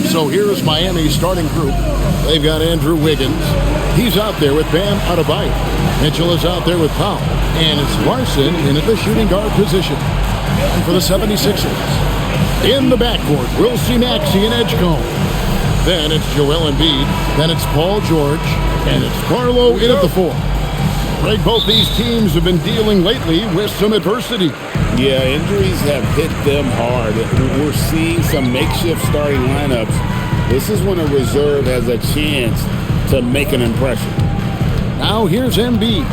So here's Miami's starting group. They've got Andrew Wiggins. He's out there with Bam Adebayo. Mitchell is out there with Powell. And it's Larson in at the shooting guard position. And for the 76ers, in the backcourt, we'll see Maxey and Edgecombe. Then it's Joel Embiid. Then it's Paul George. And it's Barlow in at the 4. Greg, both these teams have been dealing lately with some adversity. Yeah, injuries have hit them hard. We're seeing some makeshift starting lineups. This is when a reserve has a chance to make an impression. Now here's Embiid.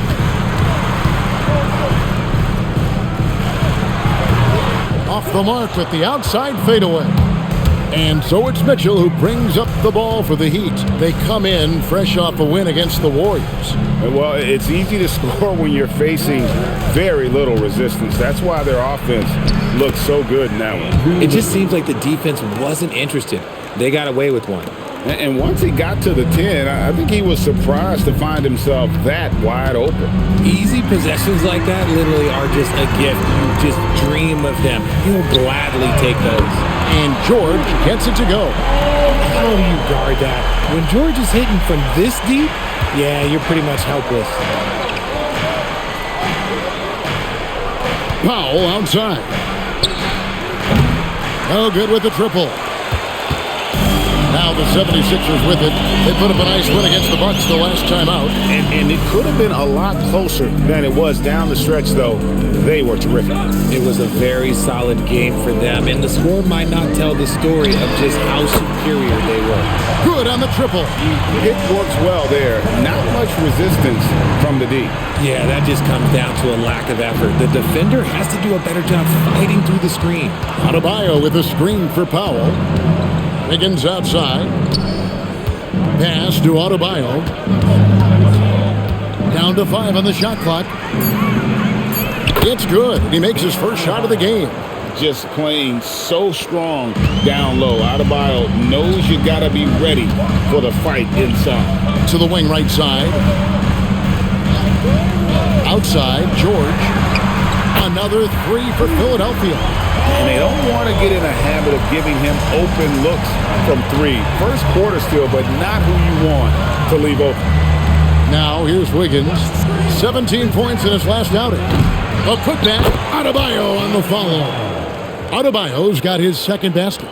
Off the mark with the outside fadeaway. And so it's Mitchell who brings up the ball for the Heat. They come in fresh off a win against the Warriors. Well, it's easy to score when you're facing very little resistance. That's why their offense looks so good in that one. It just seems like the defense wasn't interested. They got away with one. And once he got to the 10, I think he was surprised to find himself that wide open. Easy possessions like that literally are just a gift. You just dream of them. You'll gladly take those. And George gets it to go. How do you guard that? When George is hitting from this deep, yeah, you're pretty much helpless. Powell outside. No good with the triple. Now the 76ers with it. They put up a nice win against the Bucks the last time out. And it could have been a lot closer than it was down the stretch, though. They were terrific. It was a very solid game for them, and the score might not tell the story of just how superior they were. Good on the triple. It works well there. Not much resistance from the D. Yeah, that just comes down to a lack of effort. The defender has to do a better job fighting through the screen. Adebayo with a screen for Powell. Wiggins outside. Pass to Adebayo. Down to 5 on the shot clock. It's good. He makes his first shot of the game. Just playing so strong down low. Adebayo knows you got to be ready for the fight inside. To the wing right side. Outside, George. Another 3 for Philadelphia. And they don't want to get in a habit of giving him open looks from 3. First quarter still, but not who you want to leave open. Now here's Wiggins. 17 points in his last outing. A putback. Adebayo on the follow. Adebayo's got his second basket.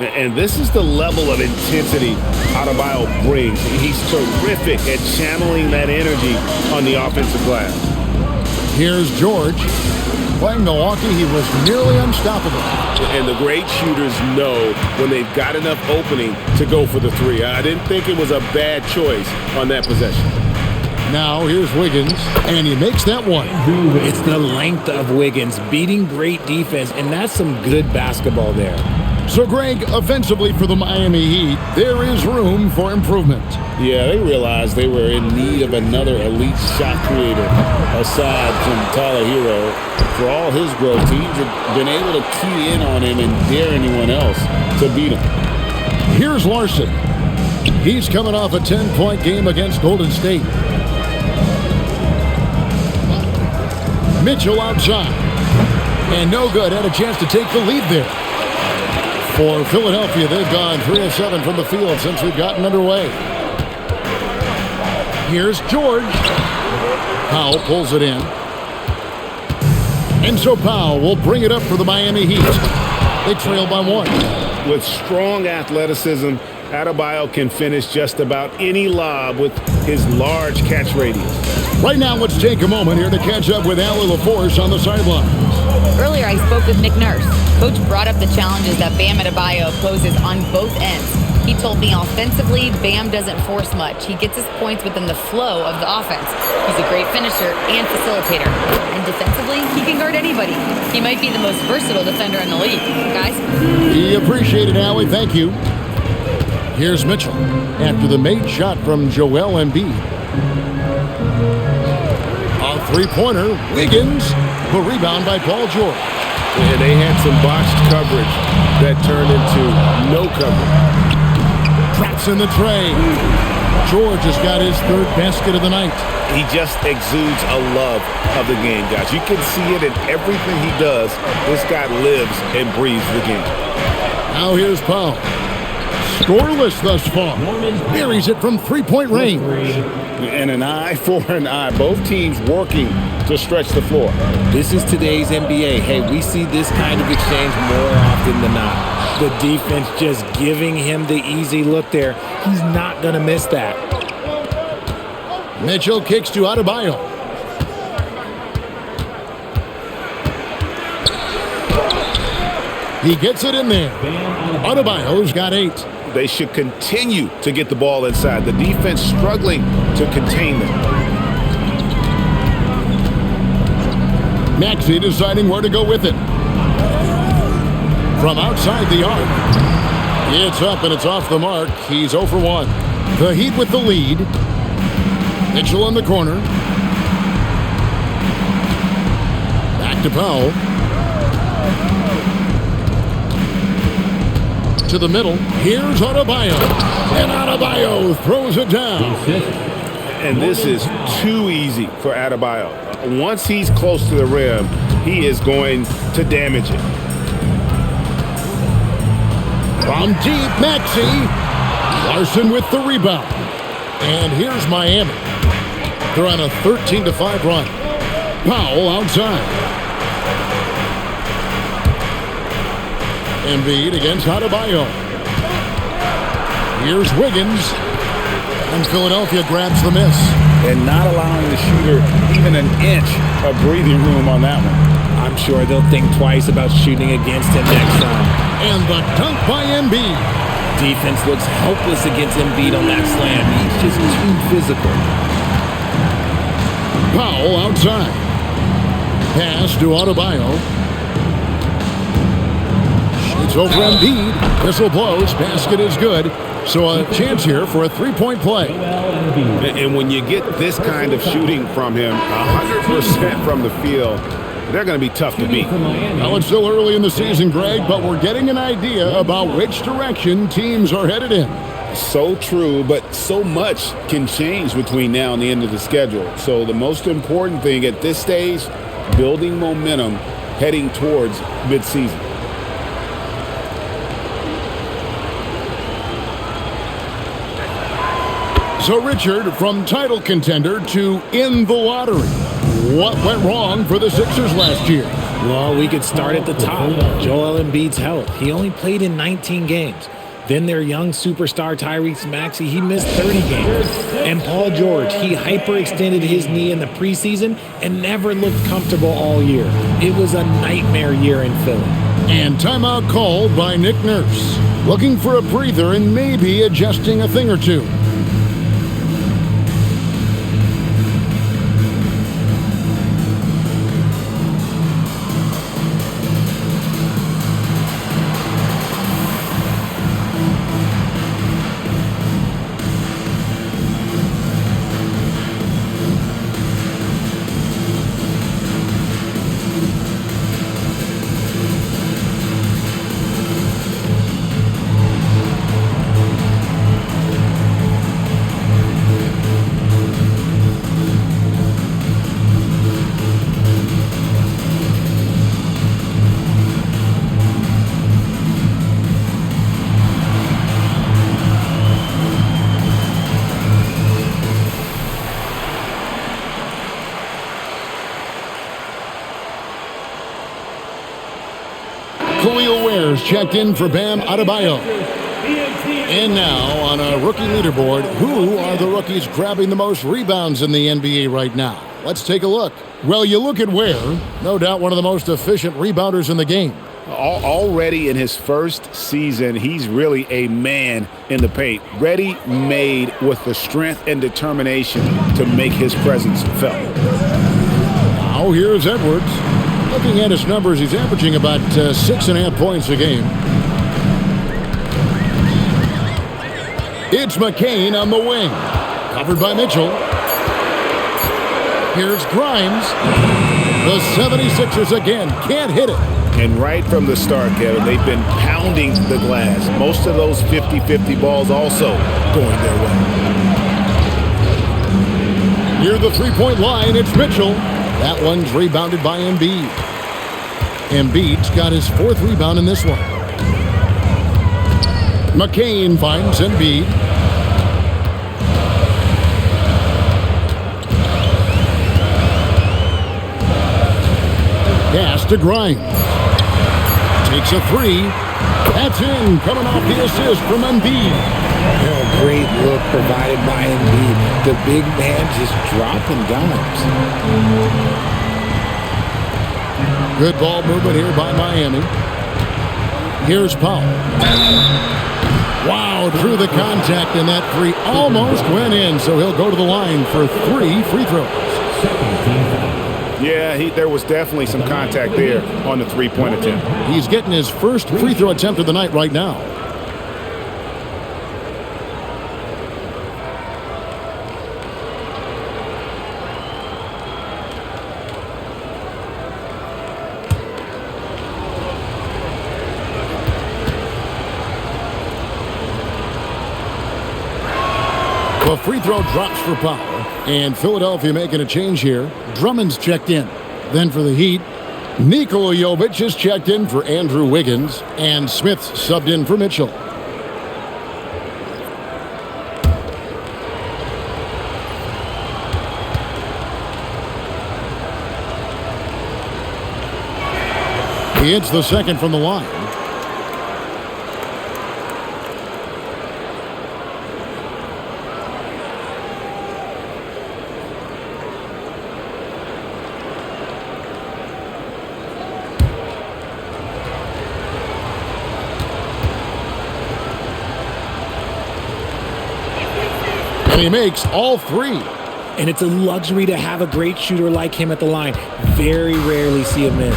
And this is the level of intensity Adebayo brings. He's terrific at channeling that energy on the offensive glass. Here's George. Playing Milwaukee, he was nearly unstoppable. And the great shooters know when they've got enough opening to go for the 3. I didn't think it was a bad choice on that possession. Now here's Wiggins, and he makes that one. It's the length of Wiggins beating great defense, and that's some good basketball there. So, Greg, offensively for the Miami Heat, there is room for improvement. Yeah, they realized they were in need of another elite shot creator aside from Tyler Hero. For all his growth, teams have been able to key in on him and dare anyone else to beat him. Here's Larson. He's coming off a 10-point game against Golden State. Mitchell outside. And no good. Had a chance to take the lead there. For Philadelphia, they've gone 3 of 7 from the field since we've gotten underway. Here's George. Powell pulls it in. And so Powell will bring it up for the Miami Heat. They trail by 1. With strong athleticism, Adebayo can finish just about any lob with his large catch radius. Right now, let's take a moment here to catch up with Allie LaForce on the sideline. Earlier, I spoke with Nick Nurse. Coach brought up the challenges that Bam Adebayo poses on both ends. He told me offensively, Bam doesn't force much. He gets his points within the flow of the offense. He's a great finisher and facilitator. And defensively, he can guard anybody. He might be the most versatile defender in the league. Guys? He appreciated it, Allie. Thank you. Here's Mitchell after the made shot from Joel Embiid. A three-pointer, Wiggins. The rebound by Paul George. And they had some botched coverage that turned into no coverage. Drops in the tray. George has got his 3rd basket of the night. He just exudes a love of the game, guys. You can see it in everything he does. This guy lives and breathes the game. Now here's Powell. scoreless thus far. Buries it from three-point range. And an eye for an eye. Both teams working to stretch the floor. This is today's NBA. Hey, we see this kind of exchange more often than not. The defense just giving him the easy look there. He's not going to miss that. Mitchell kicks to Adebayo. He gets it in there. Adebayo's got 8. They should continue to get the ball inside. The defense struggling to contain them. Maxey deciding where to go with it. From outside the arc. It's up and it's off the mark. He's 0 for 1. The Heat with the lead. Mitchell in the corner. Back to Powell. To the middle. Here's Adebayo. And Adebayo throws it down. And this is too easy for Adebayo. Once he's close to the rim, he is going to damage it. From deep, Maxey. Larson with the rebound. And here's Miami. They're on a 13-5 run. Powell outside. Embiid against Adebayo. Here's Wiggins. And Philadelphia grabs the miss. And not allowing the shooter even an inch of breathing room on that one. I'm sure they'll think twice about shooting against him next time. And the dunk by Embiid. Defense looks helpless against Embiid on that slam. He's just too physical. Powell outside. Pass to Adebayo. It's over Embiid. Whistle blows. Basket is good. So a chance here for a three-point play. And when you get this kind of shooting from him, 100% from the field, they're going to be tough to beat. Well, it's still early in the season, Greg, but we're getting an idea about which direction teams are headed in. So true, but so much can change between now and the end of the schedule. So the most important thing at this stage, building momentum heading towards midseason. So, Richard, from title contender to in the lottery, what went wrong for the Sixers last year? Well, we could start at the top. Joel Embiid's health. He only played in 19 games. Then their young superstar Tyrese Maxey, he missed 30 games. And Paul George, he hyperextended his knee in the preseason and never looked comfortable all year. It was a nightmare year in Philly. And timeout called by Nick Nurse, looking for a breather and maybe adjusting a thing or two. Khalil Ware's checked in for Bam Adebayo. And now on a rookie leaderboard, who are the rookies grabbing the most rebounds in the NBA right now? Let's take a look. Well, you look at Ware, no doubt one of the most efficient rebounders in the game. Already in his first season, he's really a man in the paint, ready-made with the strength and determination to make his presence felt. Now here's Edwards. Looking at his numbers, he's averaging about 6.5 points a game. It's McCain on the wing. Covered by Mitchell. Here's Grimes. The 76ers again can't hit it. And right from the start, Kevin, they've been pounding the glass. Most of those 50-50 balls also going their way. Near the three-point line, it's Mitchell. That one's rebounded by Embiid. Embiid's got his 4th rebound in this one. McCain finds Embiid. Pass to Grimes. Takes a three. That's in, coming off the assist from Embiid. Great look provided by Embiid. The big man just dropping dimes. Good ball movement here by Miami. Here's Powell. Wow, through the contact, and that three almost went in, so he'll go to the line for 3 free throws. Yeah, there was definitely some contact there on the three-point attempt. He's getting his first free throw attempt of the night right now. The free throw drops for Powell, and Philadelphia making a change here. Drummond's checked in. Then for the Heat, Nikola Jovic is checked in for Andrew Wiggins, and Smith's subbed in for Mitchell. He hits the second from the line. And he makes all three. And it's a luxury to have a great shooter like him at the line. Very rarely see a miss.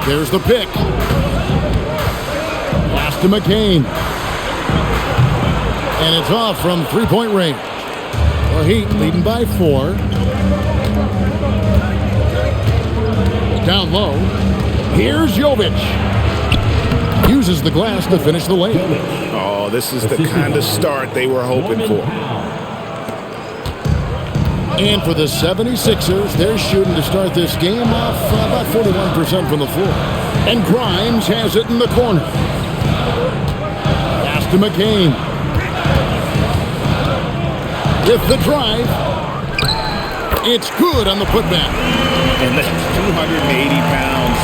There's the pick. Pass to McCain. And it's off from three-point range. The Heat leading by 4. Down low. Here's Jovic. Uses the glass to finish the layup. Oh, this is the kind of start they were hoping for. And for the 76ers, they're shooting to start this game off about 41% from the floor. And Grimes has it in the corner. Pass to McCain. With the drive. It's good on the putback. And that's 280 pounds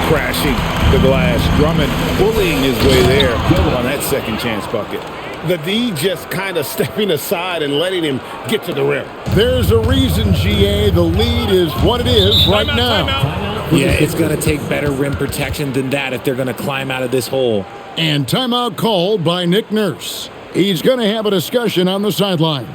crashing the glass. Drummond bullying his way there on that second chance bucket. The D just kind of stepping aside and letting him get to the rim. There's a reason, GA. The lead is what it is right now. Yeah, it's going to take better rim protection than that if they're going to climb out of this hole. And timeout called by Nick Nurse. He's going to have a discussion on the sideline.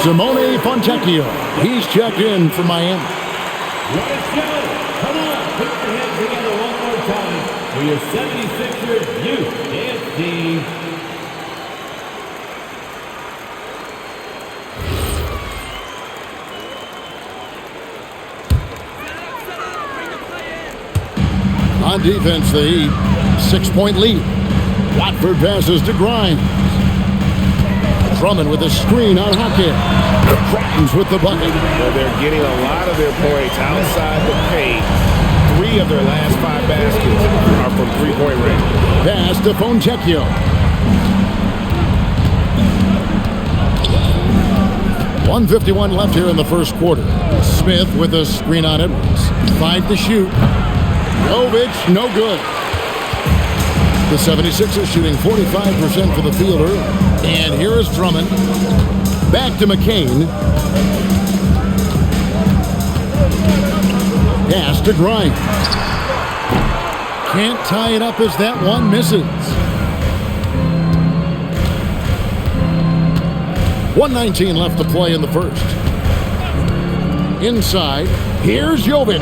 Simone Fontecchio. He's checked in for Miami. Let's go. Come on, put your hands together one more time for your 76ers youth dance team. On defense, the Heat, 6-point lead. Watford passes to Grimes. Drummond with a screen on Hackett. Grimes with the bucket. Well, they're getting a lot of their points outside the paint. 3 of their last 5 baskets are from three-point range. Pass to Fontecchio. 1:51 left here in the first quarter. Smith with a screen on Edwards. 5 to shoot. Jovic, no good. The 76ers shooting 45% for the field early. And here is Drummond. Back to McCain. Pass to Grimes. Can't tie it up as that one misses. 1:19 left to play in the first. Inside, here's Jovic.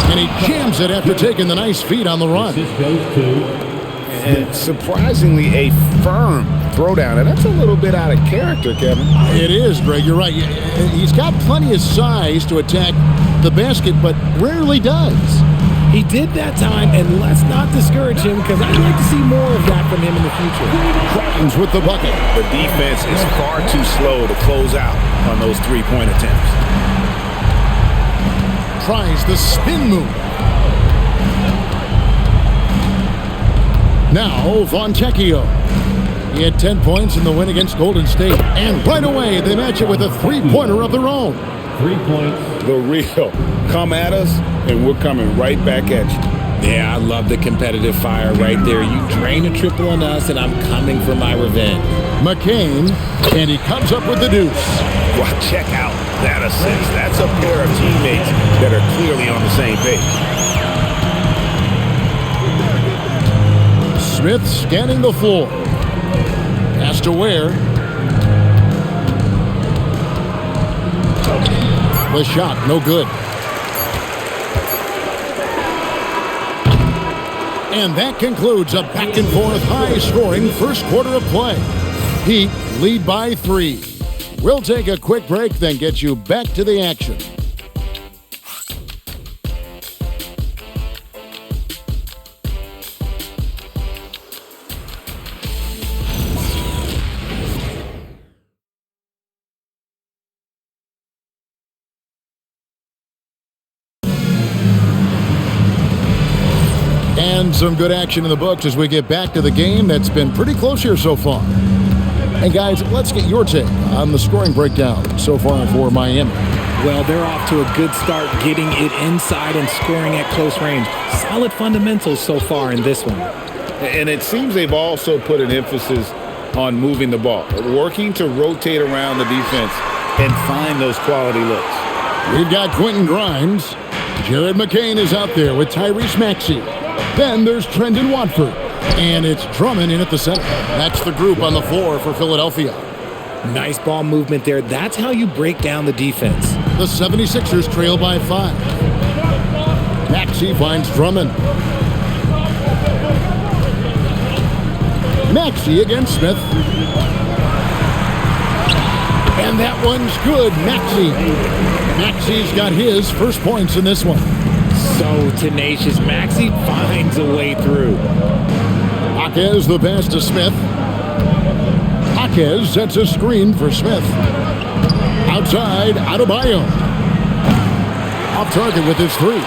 And he jams it after taking the nice feed on the run. This goes to And surprisingly, a firm throwdown. And that's a little bit out of character, Kevin. It is, Greg. You're right. He's got plenty of size to attack the basket, but rarely does. He did that time, and let's not discourage him because I'd like to see more of that from him in the future. Grimes with the bucket. The defense is far too slow to close out on those three-point attempts. Tries the spin move. Now, Fontecchio. He had 10 points in the win against Golden State. And right away, they match it with a three-pointer of their own. 3 points. The real. Come at us, and we're coming right back at you. Yeah, I love the competitive fire right there. You drain a triple on us, and I'm coming for my revenge. McCain, and he comes up with the deuce. Well, check out that assist. That's a pair of teammates that are clearly on the same page. Smith scanning the floor. Pass to Ware. The shot, no good. And that concludes a back-and-forth, high-scoring first quarter of play. Heat lead by 3. We'll take a quick break, then get you back to the action. And some good action in the books as we get back to the game that's been pretty close here so far. And guys, let's get your take on the scoring breakdown so far for Miami. Well, they're off to a good start getting it inside and scoring at close range. Solid fundamentals so far in this one. And it seems they've also put an emphasis on moving the ball, working to rotate around the defense and find those quality looks. We've got Quentin Grimes. Jared McCain is out there with Tyrese Maxey. Then there's Trendon Watford. And it's Drummond in at the center. That's the group on the floor for Philadelphia. Nice ball movement there. That's how you break down the defense. The 76ers trail by 5. Maxey finds Drummond. Maxey against Smith. And that one's good. Maxey's got his first points in this one. So tenacious. Maxey finds a way through. Jaquez the pass to Smith. Jaquez sets a screen for Smith. Outside, Adebayo. Off target with his 3.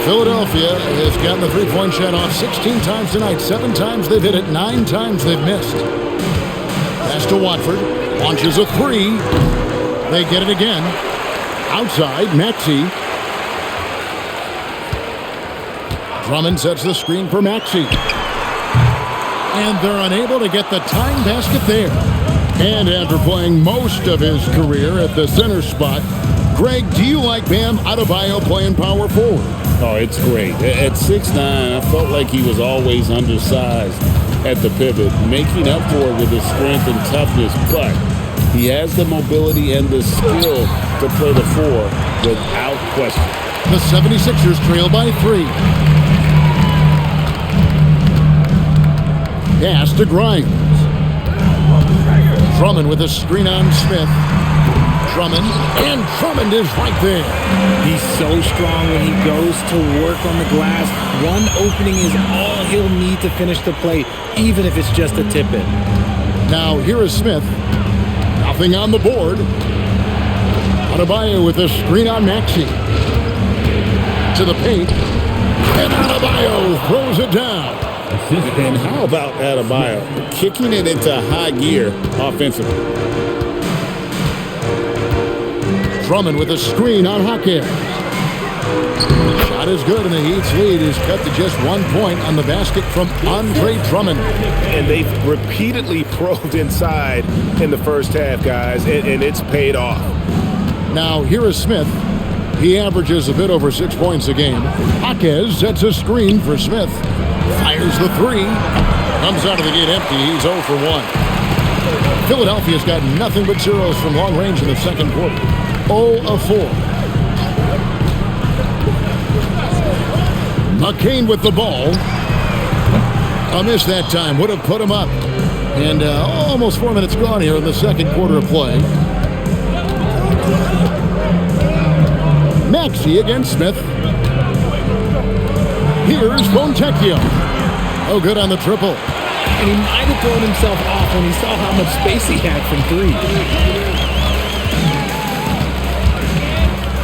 Philadelphia has gotten the three-point shot off 16 times tonight. 7 times they've hit it, 9 times they've missed. Pass to Watford. Launches a 3. They get it again. Outside, Maxey. Drummond sets the screen for Maxey. And they're unable to get the tying basket there. And after playing most of his career at the center spot, Greg, do you like Bam Adebayo playing power forward? Oh, it's great. At 6'9", I felt like he was always undersized at the pivot, making up for it with his strength and toughness, but he has the mobility and the skill to play the 4 without question. The 76ers trail by 3. Pass to Grimes. Drummond with a screen on Smith. Drummond is right there. He's so strong when he goes to work on the glass. One opening is all he'll need to finish the play, even if it's just a tip-in. Now here is Smith. Nothing on the board. Adebayo with a screen on Maxey. To the paint. And Adebayo throws it down. And how about Adebayo kicking it into high gear offensively? Drummond with a screen on Jaquez. Shot is good, and the Heat's lead is cut to just 1 point on the basket from Andre Drummond. And they've repeatedly probed inside in the first half, guys, and it's paid off. Now, here is Smith. He averages a bit over 6 points a game. Jaquez sets a screen for Smith. Fires the three. Comes out of the gate empty. He's 0 for 1. Philadelphia's got nothing but zeros from long range in the second quarter. 0 of 4. McCain with the ball. A miss that time. Would have put him up. And almost 4 minutes gone here in the second quarter of play. Maxey against Smith. Here's Fontecchio. Oh, good on the triple. And he might have thrown himself off when he saw how much space he had from three.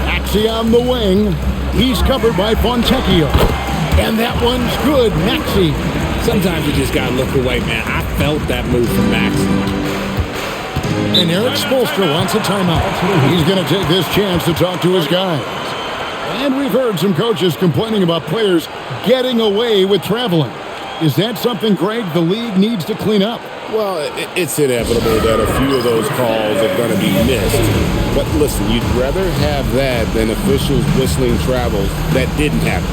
Maxey on the wing. He's covered by Fontecchio. And that one's good. Maxey. Sometimes you just got to look away, man. I felt that move from Maxey. And Eric Spoelstra wants a timeout. He's going to take this chance to talk to his guys. And we've heard some coaches complaining about players getting away with traveling. Is that something, Greg, the league needs to clean up? Well, it's inevitable that a few of those calls are going to be missed. But listen, you'd rather have that than officials whistling travels that didn't happen.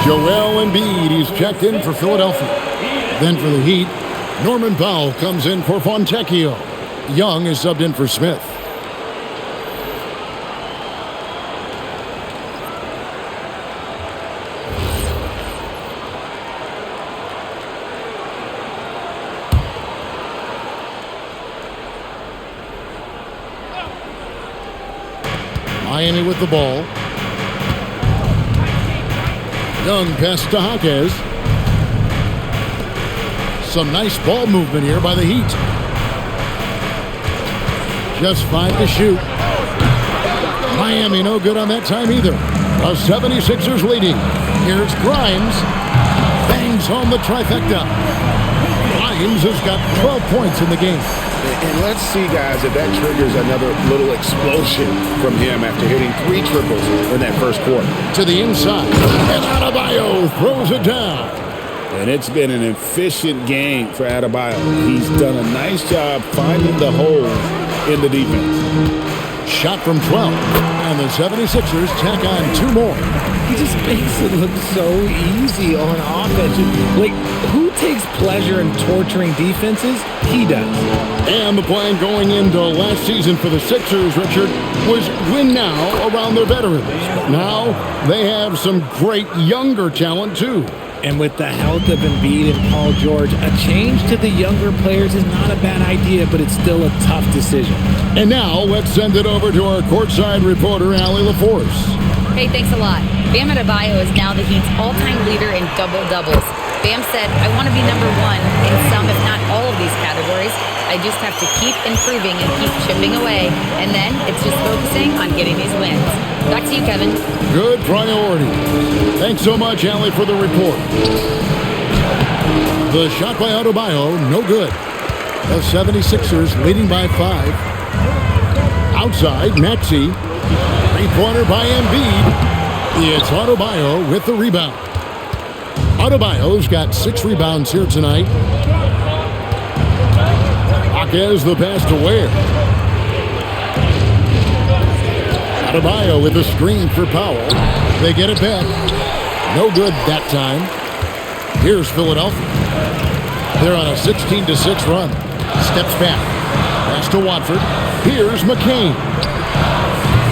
Joel Embiid, he's checked in for Philadelphia. Then for the Heat, Norman Powell comes in for Fontecchio. Young is subbed in for Smith. Miami with the ball. Young pass to Jaquez. Some nice ball movement here by the Heat. Just 5 to shoot. Miami no good on that time either. The 76ers leading. Here's Grimes. Bangs home the trifecta. Grimes has got 12 points in the game. And let's see, guys, if that triggers another little explosion from him after hitting 3 triples in that first quarter. To the inside. And Adebayo throws it down. And it's been an efficient game for Adebayo. He's done a nice job finding the hole in the defense. Shot from 12. And the 76ers tack on 2 more. He just makes it look so easy on offense. Like, who takes pleasure in torturing defenses? He does. And the plan going into last season for the Sixers, Richard, was win now around their veterans. But now they have some great younger talent, too. And with the health of Embiid and Paul George, a change to the younger players is not a bad idea, but it's still a tough decision. And now let's send it over to our courtside reporter, Allie LaForce. Hey, thanks a lot. Bam Adebayo is now the Heat's all-time leader in double-doubles. Bam said, I want to be number 1 in some, if not all of these categories. I just have to keep improving and keep chipping away. And then it's just focusing on getting these wins. Back to you, Kevin. Good priority. Thanks so much, Allie, for the report. The shot by Adebayo, no good. The 76ers leading by 5. Outside, Maxey. Three-pointer by Embiid. It's Adebayo with the rebound. Adebayo's got 6 rebounds here tonight. Jaquez the pass to Ware. Adebayo with a screen for Powell. They get it back. No good that time. Here's Philadelphia. They're on a 16-6 run. Steps back. Pass to Watford. Here's McCain.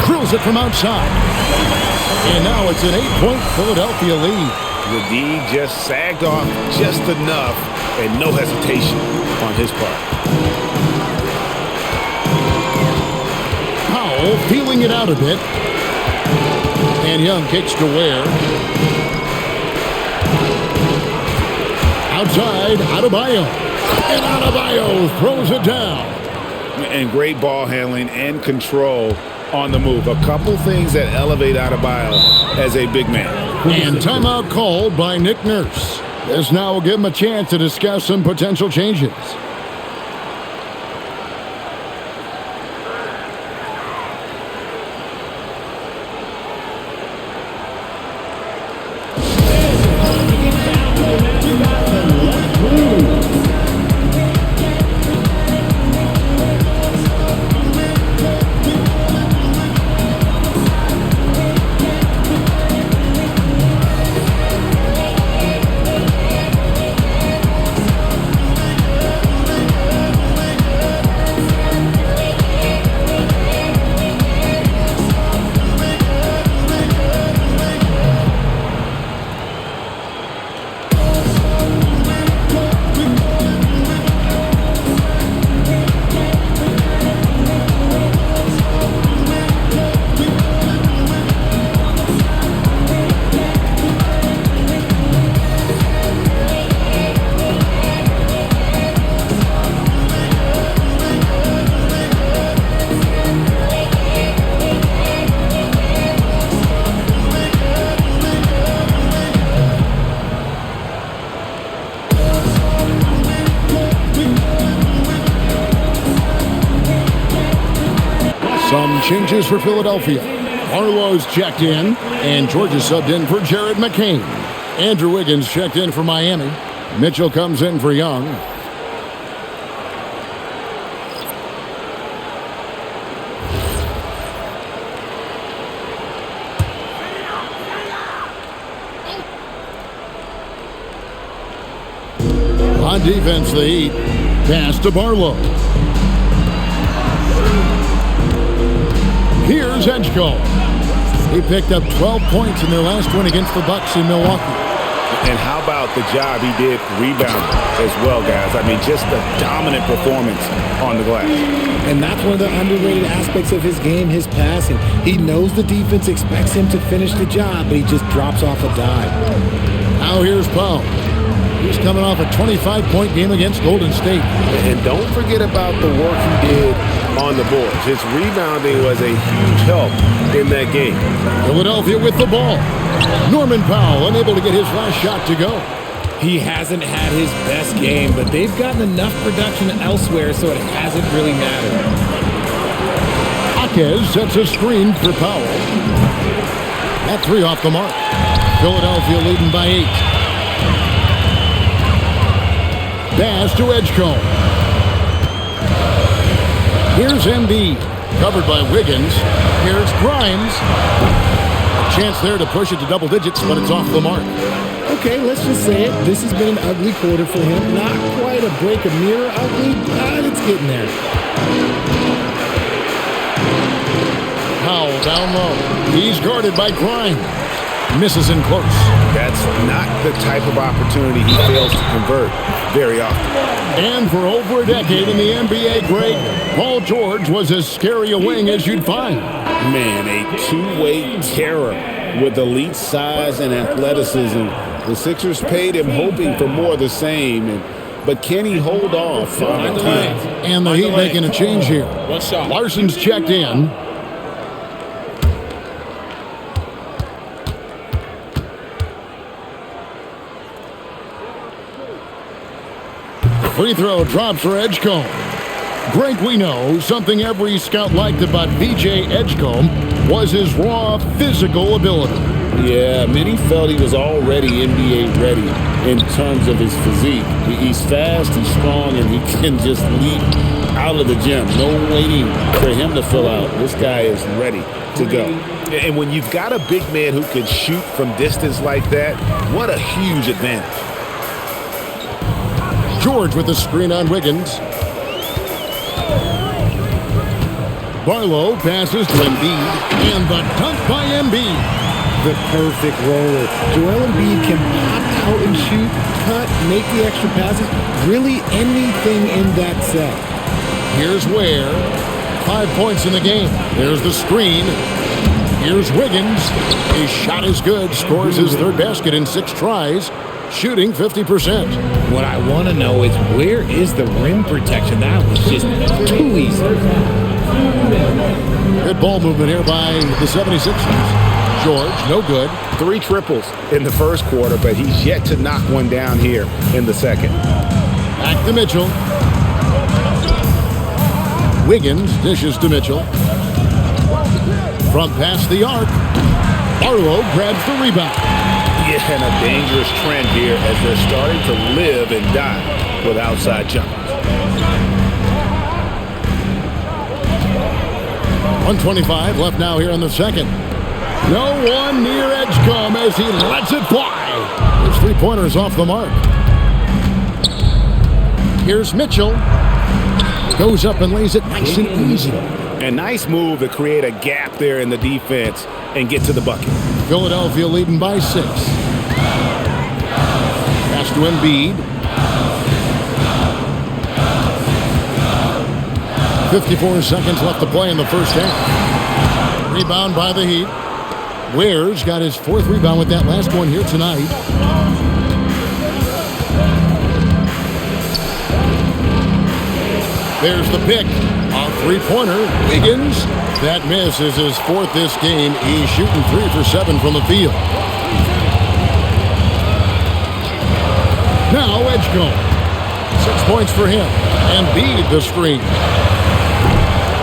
Drills it from outside. And now it's an 8-point Philadelphia lead. The D just sagged off just enough and no hesitation on his part. Powell feeling it out a bit. And Young kicks to Ware. Outside, Adebayo. And Adebayo throws it down. And great ball handling and control on the move. A couple things that elevate Adebayo as a big man. And timeout called by Nick Nurse. This now will give him a chance to discuss some potential changes. Some changes for Philadelphia. Arlo's checked in, and Georgia subbed in for Jared McCain. Andrew Wiggins checked in for Miami. Mitchell comes in for Young. On defense, the Heat. Pass to Barlow. Here's Edgecombe. He picked up 12 points in their last win against the Bucks in Milwaukee. And how about the job he did rebounding as well, guys? I mean, just a dominant performance on the glass. And that's one of the underrated aspects of his game, his passing. He knows the defense expects him to finish the job, but he just drops off a dime. Now here's Powell. He's coming off a 25-point game against Golden State. And don't forget about the work he did on the boards. His rebounding was a huge help in that game. Philadelphia with the ball. Norman Powell unable to get his last shot to go. He hasn't had his best game, but they've gotten enough production elsewhere, so it hasn't really mattered. Jaquez sets a screen for Powell. That three off the mark. Philadelphia leading by 8. Pass to Edgecombe. Here's Embiid. Covered by Wiggins. Here's Grimes. A chance there to push it to double digits, but it's off the mark. Okay, let's just say it. This has been an ugly quarter for him. Not quite a break a mirror ugly, but it's getting there. Powell down low. He's guarded by Grimes. Misses in close. That's not the type of opportunity he fails to convert very often. And for over a decade in the NBA, Greg, Paul George was as scary a wing as you'd find. Man, a two-way terror with elite size and athleticism. The Sixers paid him hoping for more of the same, but can he hold off on the time? And the Heat making a change here. Larson's checked in. Free throw drops for Edgecombe. Greg, we know something every scout liked about VJ Edgecombe was his raw physical ability. Yeah, many felt he was already NBA ready in terms of his physique. He's fast, he's strong, and he can just leap out of the gym. No waiting for him to fill out. This guy is ready to go. And when you've got a big man who can shoot from distance like that, what a huge advantage. George with the screen on Wiggins. Barlow passes to Embiid, and the dunk by Embiid. The perfect roller. Joel Embiid can pop out and shoot, cut, make the extra passes, really anything in that set. Here's Ware. 5 points in the game. There's the screen. Here's Wiggins. His shot is good. Scores his third basket in 6 tries. Shooting 50%. What I want to know is where is the rim protection? That was just too easy. Good ball movement here by the 76ers. George, no good. 3 triples in the first quarter, but he's yet to knock one down here in the second. Back to Mitchell. Wiggins dishes to Mitchell. From past the arc. Barlow grabs the rebound. Yeah, and a dangerous trend here as they're starting to live and die with outside jumpers. 1:25 left now here in the second. No one near Edgecombe as he lets it fly. His three-pointer's off the mark. Here's Mitchell. Goes up and lays it nice and easy. A nice move to create a gap there in the defense and get to the bucket. Philadelphia leading by 6. Pass to Embiid. 54 seconds left to play in the first half. Rebound by the Heat. Ware's got his 4th rebound with that last one here tonight. There's the pick. A three-pointer. Wiggins. That miss is his 4th this game. He's shooting 3 for 7 from the field. Now Edgecombe. 6 points for him. Embiid the screen.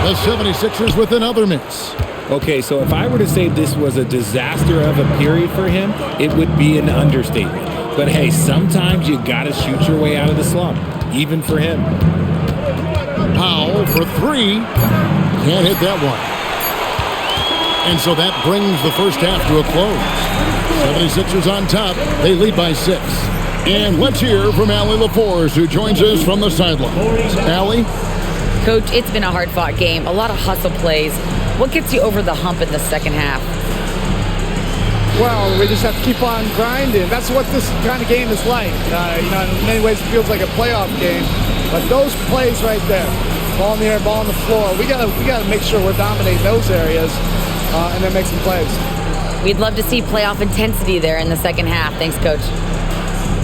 The 76ers with another miss. Okay, so if I were to say this was a disaster of a period for him, it would be an understatement. But hey, sometimes you gotta shoot your way out of the slump, even for him. Powell for 3. Can't hit that one. And so that brings the first half to a close. 76ers on top. They lead by 6. And let's hear from Allie LaForce, who joins us from the sidelines. Allie? Coach, it's been a hard-fought game. A lot of hustle plays. What gets you over the hump in the second half? Well, we just have to keep on grinding. That's what this kind of game is like. In many ways, it feels like a playoff game. But those plays right there, ball in the air, ball on the floor, we gotta make sure we're dominating those areas and then make some plays. We'd love to see playoff intensity there in the second half. Thanks, Coach.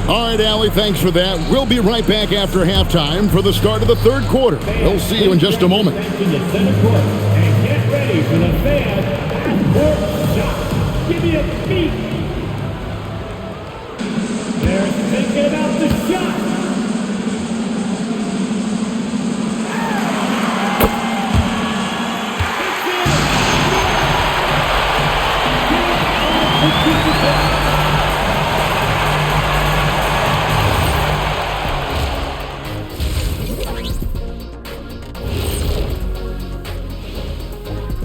All right, Allie, thanks for that. We'll be right back after halftime for the start of the third quarter. We'll see you in just a moment. In the center court, and get ready for the fan half-court shot. Give me a beat. They're thinking about the shot.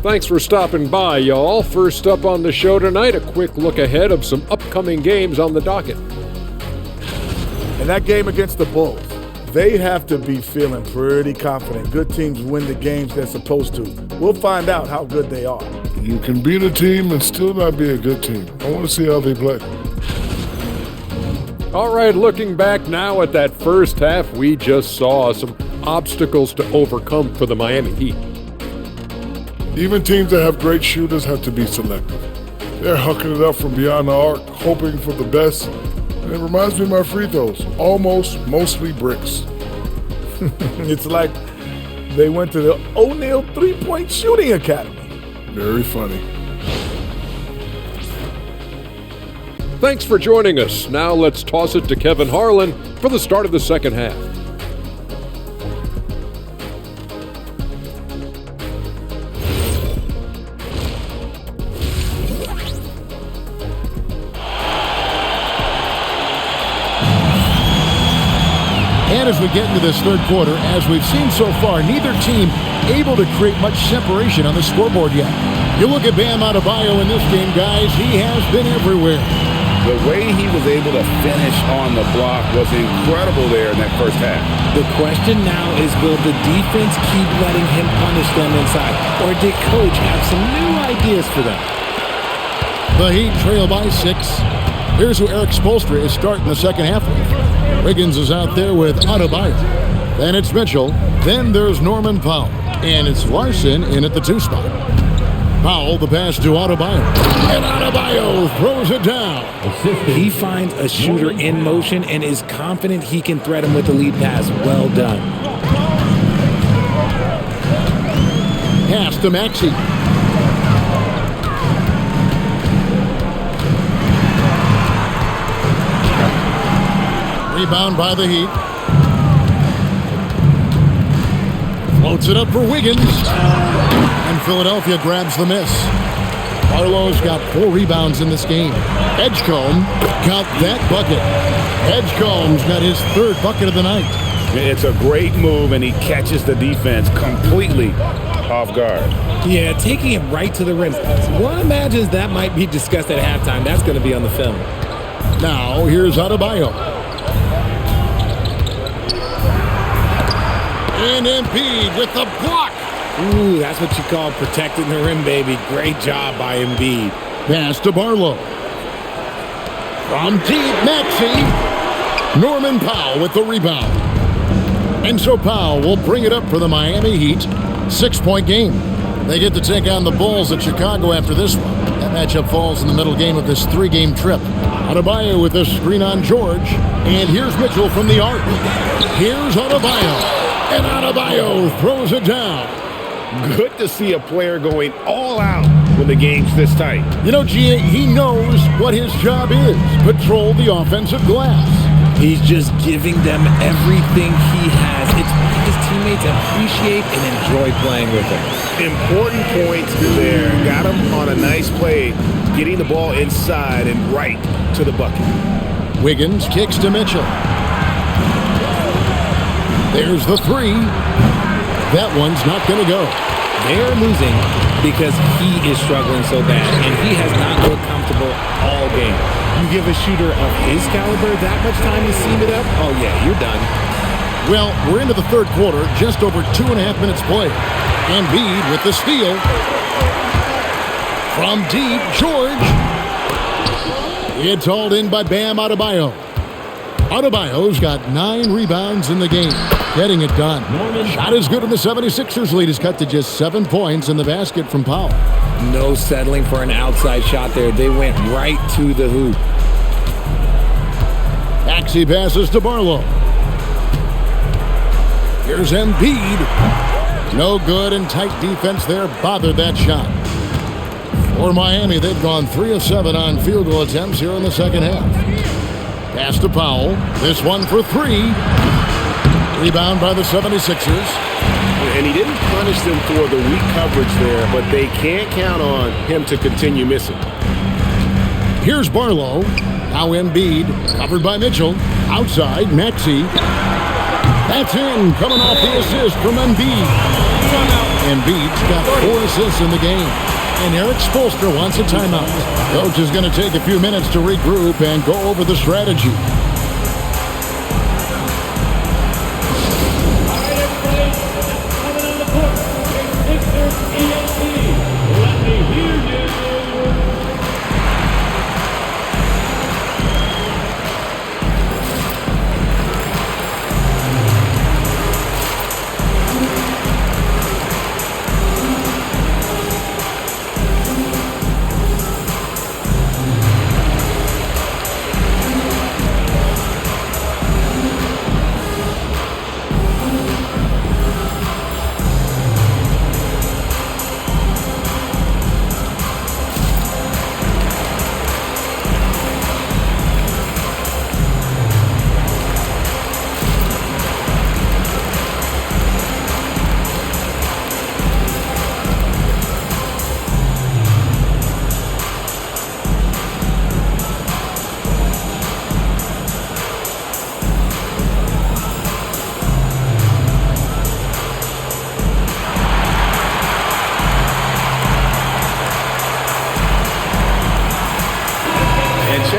Thanks for stopping by, y'all. First up on the show tonight, a quick look ahead of some upcoming games on the docket. And that game against the Bulls, they have to be feeling pretty confident. Good teams win the games they're supposed to. We'll find out how good they are. You can beat a team and still not be a good team. I want to see how they play. All right, looking back now at that first half, we just saw some obstacles to overcome for the Miami Heat. Even teams that have great shooters have to be selective. They're hucking it up from beyond the arc, hoping for the best. And it reminds me of my free throws. Almost, mostly bricks. It's like they went to the O'Neal three-point shooting academy. Very funny. Thanks for joining us. Now let's toss it to Kevin Harlan for the start of the second half. And as we get into this third quarter, as we've seen so far, neither team able to create much separation on the scoreboard yet. You look at Bam Adebayo in this game, guys, he has been everywhere. The way he was able to finish on the block was incredible there in that first half. The question now is, will the defense keep letting him punish them inside? Or did Coach have some new ideas for them? The Heat trail by 6. Here's who Eric Spoelstra is starting the second half with. Wiggins is out there with Adebayo. Then it's Mitchell. Then there's Norman Powell. And it's Larson in at the 2 spot. Powell, the pass to Adebayo. And Adebayo throws it down. He finds a shooter in motion and is confident he can thread him with the lead pass. Well done. Pass to Maxey. Rebound by the Heat. Floats it up for Wiggins. And Philadelphia grabs the miss. Barlow's got 4 rebounds in this game. Edgecombe got that bucket. Edgecombe's got his 3rd bucket of the night. It's a great move, and he catches the defense completely off guard. Yeah, taking it right to the rim. One imagines that might be discussed at halftime. That's going to be on the film. Now, here's Adebayo. And Embiid with the block. Ooh, that's what you call protecting the rim, baby. Great job by Embiid. Pass to Barlow. From deep, Maxey. Norman Powell with the rebound. And so Powell will bring it up for the Miami Heat. 6-point game. They get to take on the Bulls at Chicago after this one. That matchup falls in the middle game of this 3-game trip. Adebayo with a screen on George. And here's Mitchell from the arc. Here's Adebayo. And Adebayo throws it down. Good to see a player going all out when the game's this tight. You know, G.A., he knows what his job is. Patrol the offensive glass. He's just giving them everything he has. It's what his teammates appreciate and enjoy playing with him. Important points there. Got him on a nice play, getting the ball inside and right to the bucket. Wiggins kicks to Mitchell. There's the 3. That one's not going to go. They're losing because he is struggling so bad, and he has not looked comfortable all game. You give a shooter of his caliber that much time to seam it up, oh yeah, you're done. Well, we're into the third quarter, just over 2.5 minutes played. Embiid with the steal. From deep, George. It's hauled in by Bam Adebayo. Adebayo's got 9 rebounds in the game. Getting it done. Shot is good, and the 76ers lead is cut to just 7 points in the basket from Powell. No settling for an outside shot there. They went right to the hoop. Maxey passes to Barlow. Here's Embiid. No good, and tight defense there bothered that shot. For Miami, they've gone 3 of 7 on field goal attempts here in the second half. Pass to Powell. This one for 3. Rebound by the 76ers. And he didn't punish them for the weak coverage there, but they can't count on him to continue missing. Here's Barlow. Now Embiid, covered by Mitchell. Outside, Maxey. That's in, coming off the assist from Embiid. Embiid's got 4 assists in the game. And Eric Spoelstra wants a timeout. Coach is going to take a few minutes to regroup and go over the strategy.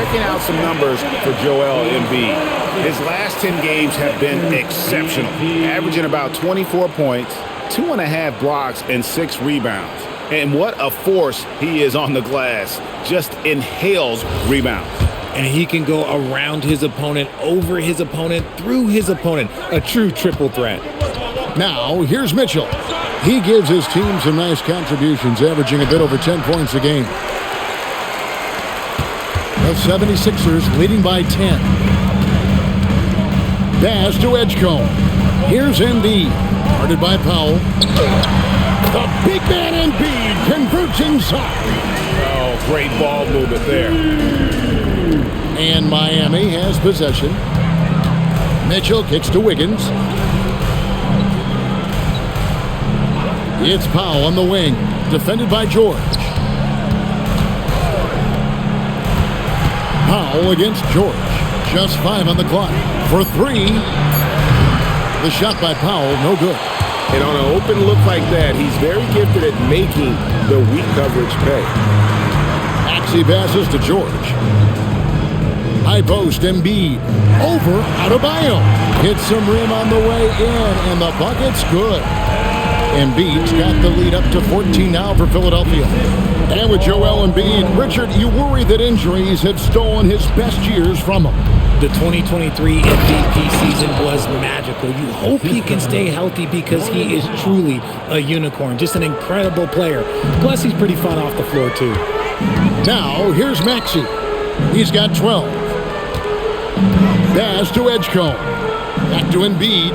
checking out some numbers for Joel Embiid. His last 10 games have been exceptional, averaging about 24 points, 2.5 blocks, and 6 rebounds. And what a force he is on the glass. Just inhales rebounds. And he can go around his opponent, over his opponent, through his opponent. A true triple threat. Now, here's Mitchell. He gives his team some nice contributions, averaging a bit over 10 points a game. The 76ers leading by 10. Pass to Edgecombe. Here's Embiid. Guarded by Powell. The big man Embiid converts inside. Oh, great ball movement there. And Miami has possession. Mitchell kicks to Wiggins. It's Powell on the wing, defended by George. Powell against George. Just 5 on the clock. For 3. The shot by Powell, no good. And on an open look like that, he's very gifted at making the weak coverage pay. Maxey passes to George. High post, Embiid. Over, Adebayo. Hits some rim on the way in, and the bucket's good. Embiid's got the lead up to 14 now for Philadelphia. And with Joel Embiid, Richard, you worry that injuries have stolen his best years from him. The 2023 MVP season was magical. You hope he can stay healthy because he is truly a unicorn. Just an incredible player. Plus, he's pretty fun off the floor, too. Now, here's Maxey. He's got 12. Pass to Edgecombe. Back to Embiid.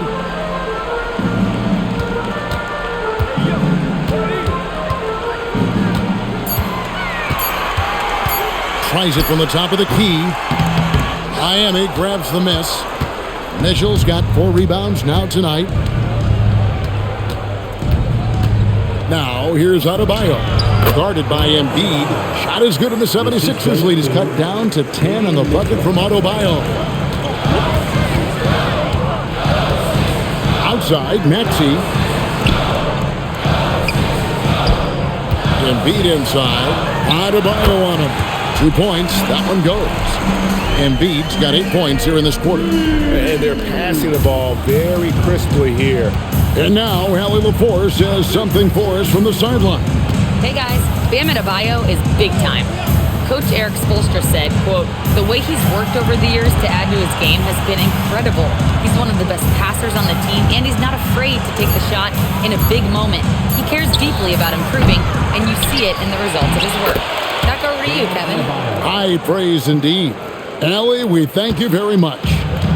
Tries it from the top of the key. Miami grabs the miss. Mitchell's got 4 rebounds now tonight. Now, here's Adebayo. Guarded by Embiid. Shot is good, and the 76ers lead is cut down to 10 on the bucket from Adebayo. Outside, Maxey. Embiid inside. Adebayo on him. 2 points. That one goes. Embiid's got 8 points here in this quarter. And they're passing the ball very crisply here. And now, Hallie LaForce says something for us from the sideline. Hey guys, Bam Adebayo is big time. Coach Eric Spoelstra said, quote, "The way he's worked over the years to add to his game has been incredible. He's one of the best passers on the team, and he's not afraid to take the shot in a big moment. He cares deeply about improving, and you see it in the results of his work." Back over to you, Kevin. High praise indeed. Allie, we thank you very much.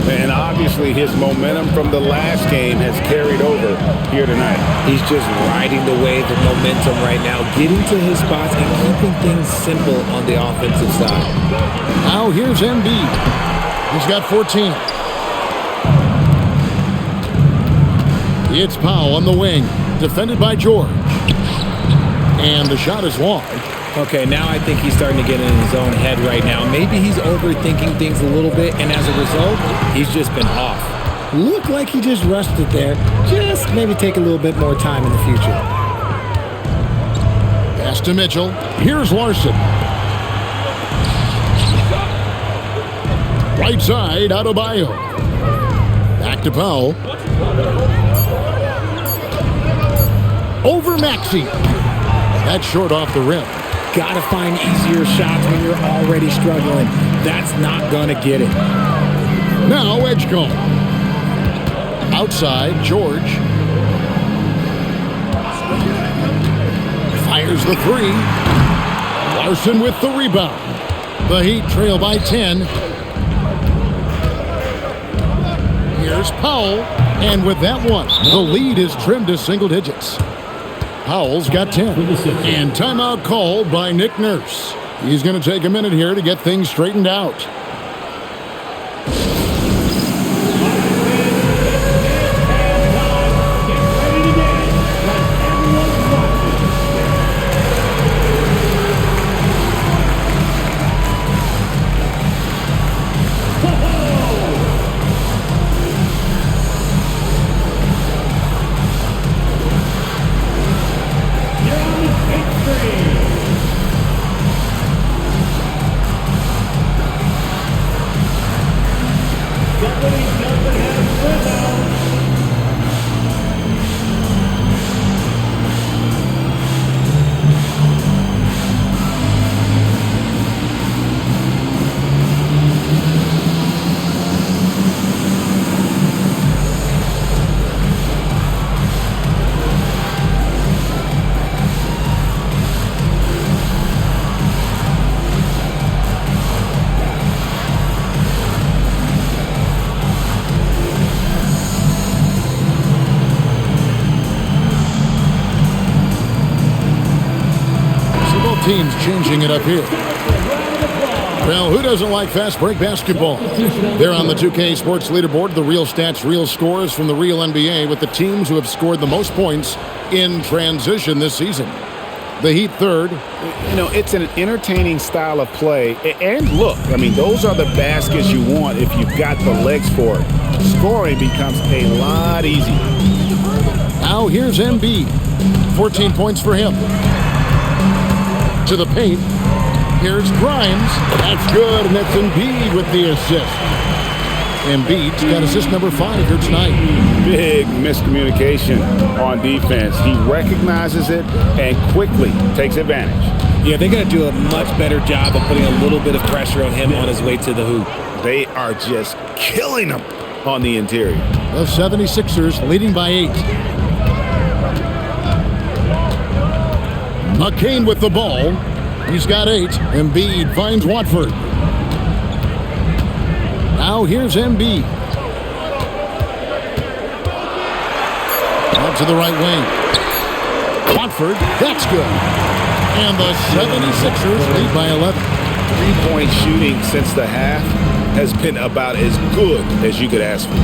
And obviously his momentum from the last game has carried over here tonight. He's just riding the wave of momentum right now, getting to his spots and keeping things simple on the offensive side. Now here's Embiid. He's got 14. It's Powell on the wing, defended by George. And the shot is long. Okay, now I think he's starting to get in his own head right now. Maybe he's overthinking things a little bit, and as a result, he's just been off. Looked like he just rushed it there. Just maybe take a little bit more time in the future. Pass to Mitchell. Here's Larson. Right side, Adebayo. Back to Powell. Over Maxey. That's short off the rim. Gotta find easier shots when you're already struggling. That's not gonna get it. Now Edgecombe. Outside, George. Fires the 3. Larson with the rebound. The Heat trail by 10. Here's Powell. And with that one, the lead is trimmed to single digits. Powell's got 10. And timeout called by Nick Nurse. He's going to take a minute here to get things straightened out. Both teams changing it up here. Well, who doesn't like fast break basketball? They're on the 2K Sports leaderboard, the real stats, real scores from the real NBA with the teams who have scored the most points in transition this season. The Heat third. You know, it's an entertaining style of play. And look, I mean, those are the baskets you want if you've got the legs for it. Scoring becomes a lot easier. Now here's Embiid. 14 points for him. To the paint. Here's Grimes. That's good, and that's Embiid with the assist. Embiid's got assist number 5 here tonight. Big miscommunication on defense. He recognizes it and quickly takes advantage. Yeah, they're going to do a much better job of putting a little bit of pressure on him on his way to the hoop. They are just killing him on the interior. The 76ers leading by 8. McCain with the ball. He's got 8. Embiid finds Watford. Now here's Embiid. Out to the right wing. Watford, that's good. And the 76ers lead by 11. Three-point shooting since the half has been about as good as you could ask for.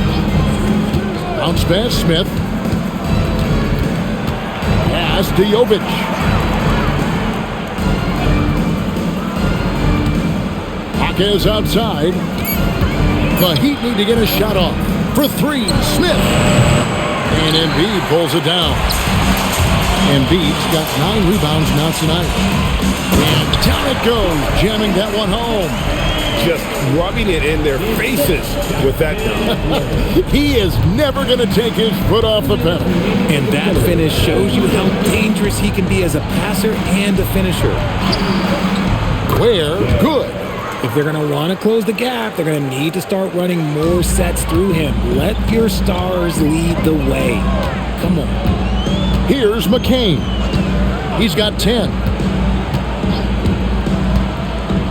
Bounce pass, Smith. Pass to Jovic. Is outside. The Heat need to get a shot off. For 3, Smith. And Embiid pulls it down. Embiid's got 9 rebounds now tonight. And down it goes, jamming that one home. Just rubbing it in their faces with that dunk. He is never going to take his foot off the pedal. And that finish shows you how dangerous he can be as a passer and a finisher. Where? Good. If they're going to want to close the gap, they're going to need to start running more sets through him. Let your stars lead the way. Come on. Here's McCain. He's got 10.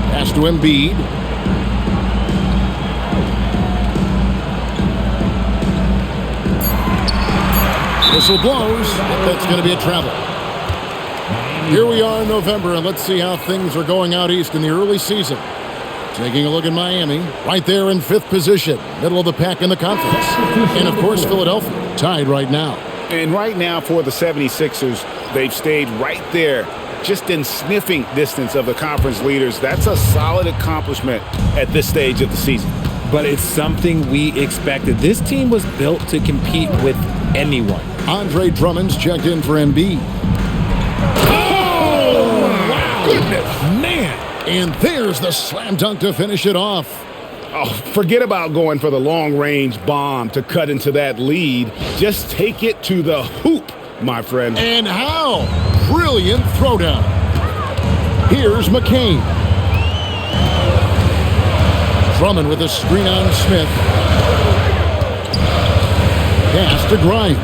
Pass to Embiid. Whistle blows. That's going to be a travel. Here we are in November, and let's see how things are going out east in the early season. Taking a look at Miami, right there in 5th position, middle of the pack in the conference. And, of course, Philadelphia, tied right now. And right now for the 76ers, they've stayed right there, just in sniffing distance of the conference leaders. That's a solid accomplishment at this stage of the season. But it's something we expected. This team was built to compete with anyone. Andre Drummond's checked in for Embiid. Oh, wow. Goodness, man. And there's the slam dunk to finish it off. Oh, forget about going for the long-range bomb to cut into that lead. Just take it to the hoop, my friend. And how? Brilliant throwdown. Here's McCain. Drummond with a screen on Smith. Pass to Grimes.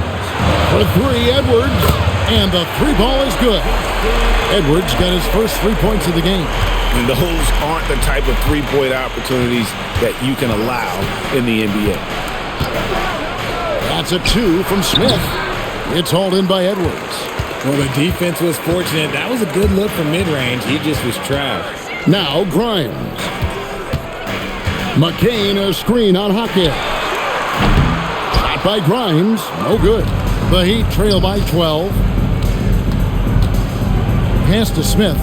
For 3, Edwards. And the 3 ball is good. Edwards got his first 3 points of the game. And those aren't the type of three-point opportunities that you can allow in the NBA. That's a 2 from Smith. It's hauled in by Edwards. Well, the defense was fortunate. That was a good look from mid-range. He just was trash. Now Grimes. McCain a screen on Hackett. Shot by Grimes. No good. The Heat trail by 12. Pass to Smith.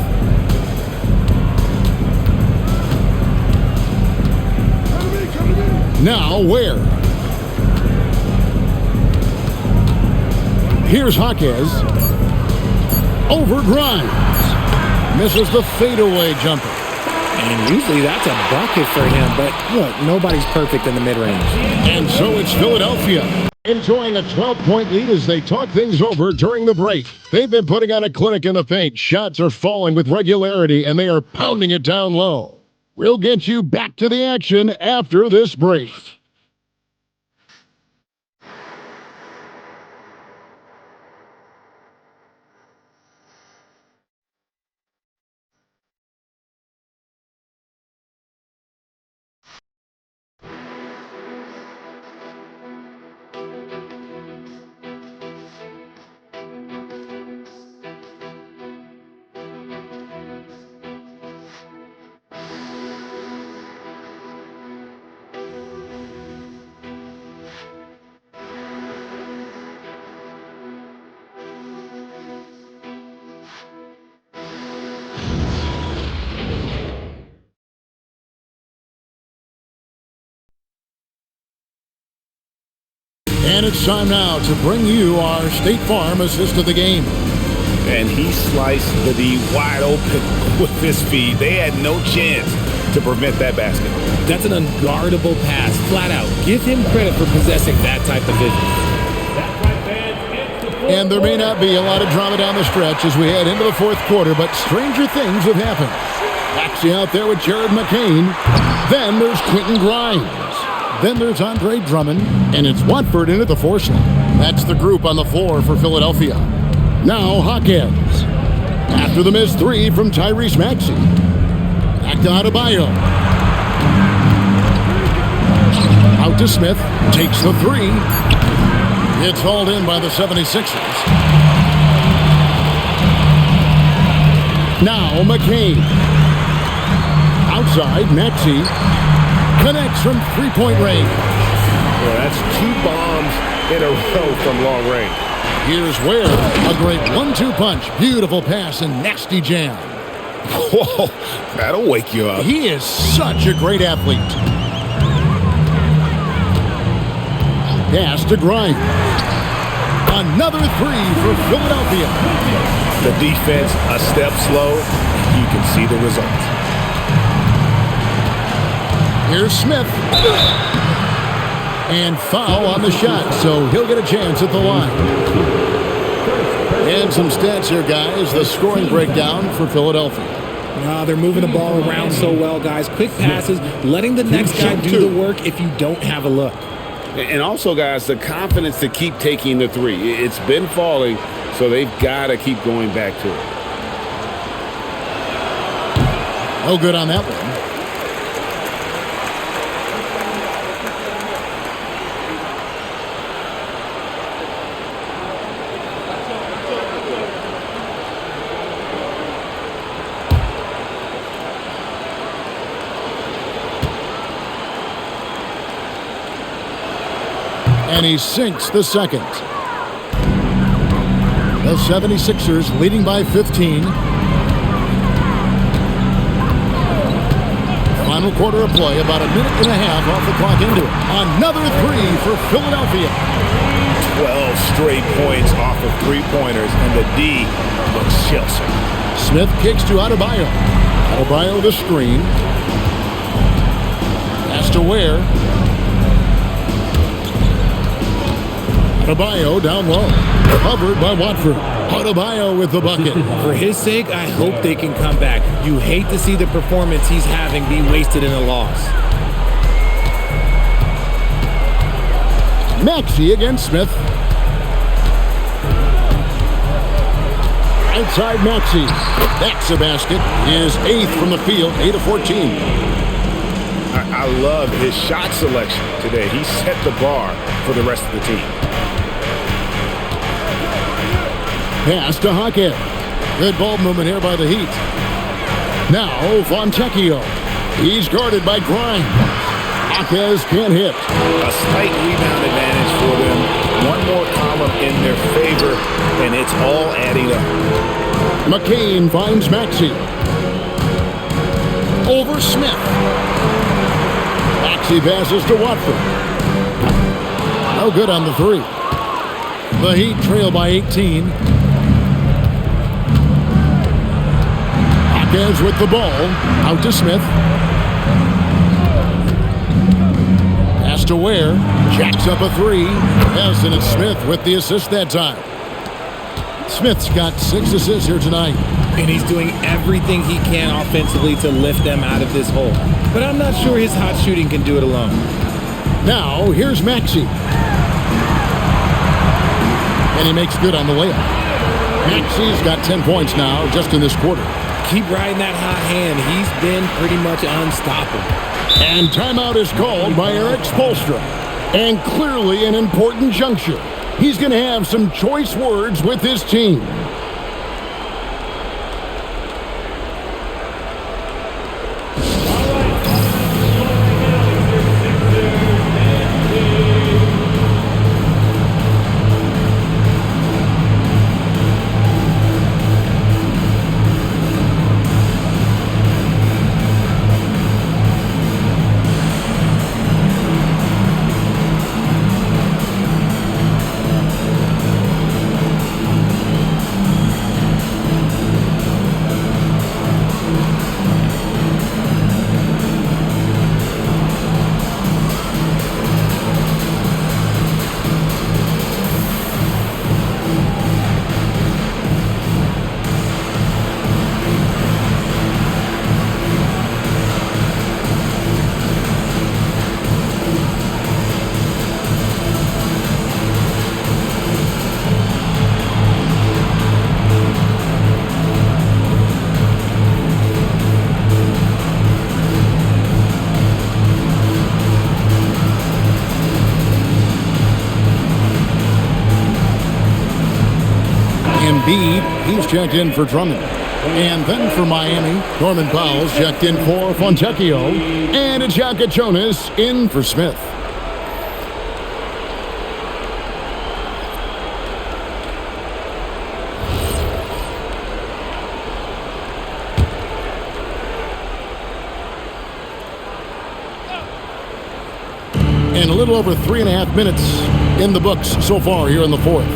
Now where? Here's Jaquez. Over Grimes. Misses the fadeaway jumper. And usually that's a bucket for him, but look, nobody's perfect in the mid-range. And so it's Philadelphia, enjoying a 12-point lead as they talk things over during the break. They've been putting on a clinic in the paint. Shots are falling with regularity, and they are pounding it down low. We'll get you back to the action after this break. And it's time now to bring you our State Farm assist of the game. And he sliced the D wide open with his feet. They had no chance to prevent that basket. That's an unguardable pass, flat out. Give him credit for possessing that type of vision. And there may not be a lot of drama down the stretch as we head into the fourth quarter, but stranger things have happened. Maxey out there with Jared McCain. Then there's Quentin Grimes. Then there's Andre Drummond. And it's Watford in at the force line. That's the group on the floor for Philadelphia. Now Hawkins. After the missed three from Tyrese Maxey. Back to Adebayo. Out to Smith. Takes the three. It's hauled in by the 76ers. Now McCain. Outside, Maxey connects from three-point range. Well, that's 2 bombs in a row from long range. Here's Ware. A great 1-2 punch. Beautiful pass and nasty jam. Whoa, that'll wake you up. He is such a great athlete. Pass to Grimes. Another three for Philadelphia. The defense a step slow. You can see the results. Here's Smith. And foul on the shot, so he'll get a chance at the line. And some stats here, guys. The scoring breakdown for Philadelphia. They're moving the ball around so well, guys. Quick passes, letting the next guy do the work if you don't have a look. And also, guys, the confidence to keep taking the three. It's been falling, so they've got to keep going back to it. No good on that one. And he sinks the second. The 76ers leading by 15. Final quarter of play, about a minute and a half off the clock into it. Another three for Philadelphia. 12 straight points off of three-pointers, and the D looks Chelsea. Smith kicks to Adebayo. Adebayo the screen. Pass to Ware. Adebayo down low. Covered by Watford. Adebayo with the bucket. For his sake, I hope they can come back. You hate to see the performance he's having be wasted in a loss. Maxey against Smith. Outside Maxey. That's a basket. His 8th from the field, 8 of 14. I love his shot selection today. He set the bar for the rest of the team. Pass to Hawkins. Good ball movement here by the Heat. Now Fontecchio. He's guarded by Grimes. Hawkins can't hit. A slight rebound advantage for them. One more column in their favor, and it's all adding up. McCain finds Maxey. Over Smith. Maxey passes to Watford. No good on the three. The Heat trail by 18. Hawkins with the ball. Out to Smith. Pass to Ware. Jacks up a three. Yes, and it's Smith with the assist that time. Smith's got 6 assists here tonight. And he's doing everything he can offensively to lift them out of this hole. But I'm not sure his hot shooting can do it alone. Now, here's Maxey. And he makes good on the layup. Maxey's got 10 points now just in this quarter. Keep riding that hot hand. He's been pretty much unstoppable. And timeout is called by Eric Spoelstra. And clearly an important juncture. He's going to have some choice words with his team. he's checked in for Drummond. And then for Miami, Norman Powell's checked in for Fontecchio. And it's Jonas in for Smith. And a little over 3.5 minutes in the books so far here in the fourth.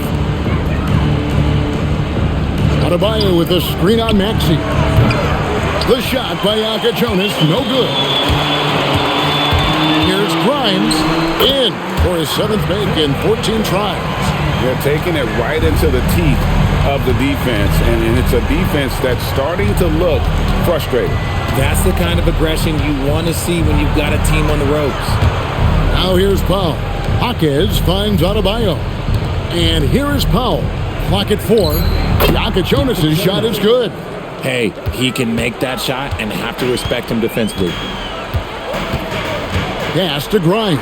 Adebayo with a screen on Maxey. The shot by Jonas, no good. Here's Grimes in for his 7th make in 14 tries. They're taking it right into the teeth of the defense, and it's a defense that's starting to look frustrated. That's the kind of aggression you want to see when you've got a team on the ropes. Now here's Powell. Jaquez finds Adebayo. And here is Powell. Clock at 4. Jonas' shot is good. Hey, he can make that shot and have to respect him defensively. Pass to Grimes.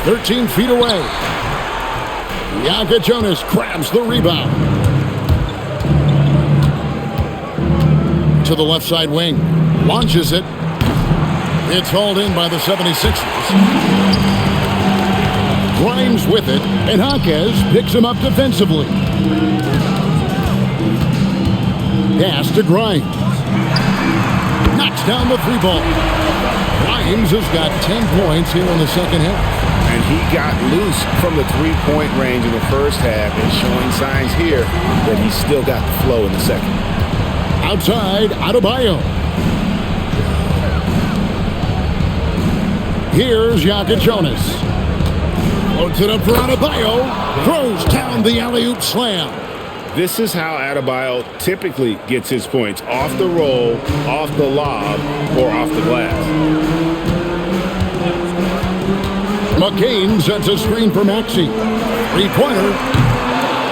"13 feet away. Jonas grabs the rebound. To the left side wing. Launches it. It's hauled in by the 76ers. Grimes with it, and Jaquez picks him up defensively. Pass to Grimes. Knocks down the 3-ball. Grimes has got 10 points here in the second half. And he got loose from the 3-point range in the first half and showing signs here that he's still got the flow in the second. Outside, Adebayo. Here's Jonas. Loads it up for Adebayo. Throws down the alley-oop slam. This is how Adebayo typically gets his points. Off the roll, off the lob, or off the glass. McCain sets a screen for Maxey. 3-pointer.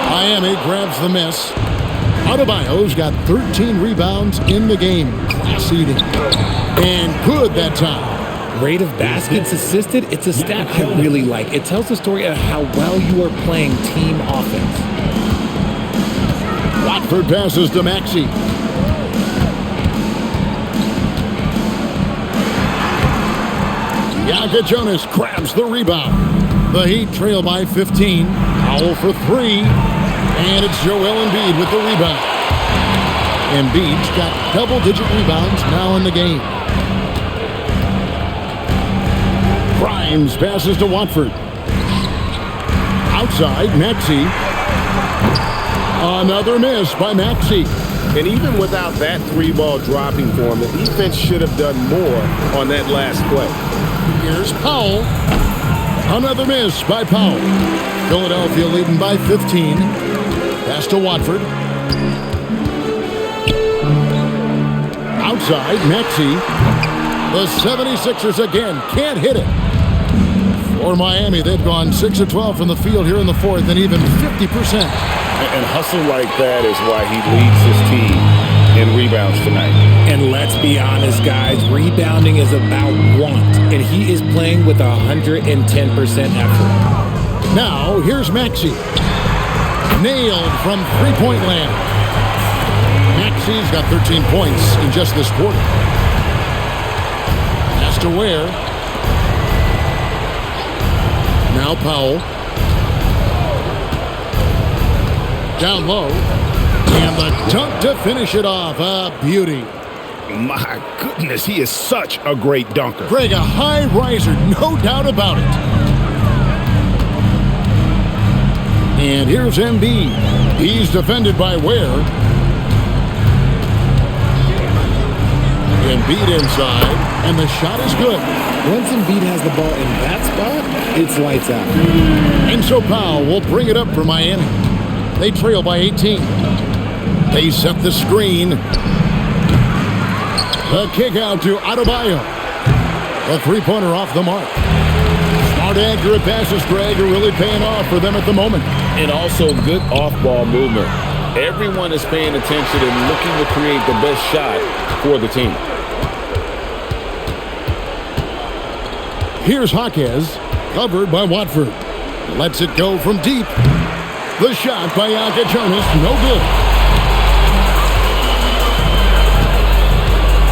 Miami grabs the miss. Adebayo's got 13 rebounds in the game. Class eating. And good that time. Rate of baskets assisted, it's a stat I really like. It tells the story of how well you are playing team offense. Watford passes to Maxey. Jonas grabs the rebound. The Heat trail by 15. Powell for 3. And it's Joel Embiid with the rebound. Embiid's got double-digit rebounds now in the game. Grimes passes to Watford. Outside, Maxey. Another miss by Maxey. And even without that 3-ball dropping for him, the defense should have done more on that last play. Here's Powell. Another miss by Powell. Philadelphia leading by 15. Pass to Watford. Outside, Maxey. The 76ers again can't hit it. For Miami, they've gone 6 of 12 from the field here in the fourth and even 50%. And hustle like that is why he leads his team in rebounds tonight. And let's be honest, guys, rebounding is about want, and he is playing with 110% effort. Now, here's Maxey. Nailed from 3-point land. Maxey's got 13 points in just this quarter. Pass to Ware. Now Powell. Down low. And the dunk to finish it off. A beauty. My goodness, he is such a great dunker. Greg, a high riser, no doubt about it. And here's Embiid. He's defended by Ware. Embiid inside, and the shot is good. Once Embiid has the ball in that spot, it's lights out. And so Powell will bring it up for Miami. They trail by 18. They set the screen. The kick out to Adebayo. The 3-pointer off the mark. Smart, accurate passes, Greg, are really paying off for them at the moment. And also good off-ball movement. Everyone is paying attention and looking to create the best shot for the team. Here's Jaquez, covered by Watford. Lets it go from deep. The shot by Yaka Jonas, no good.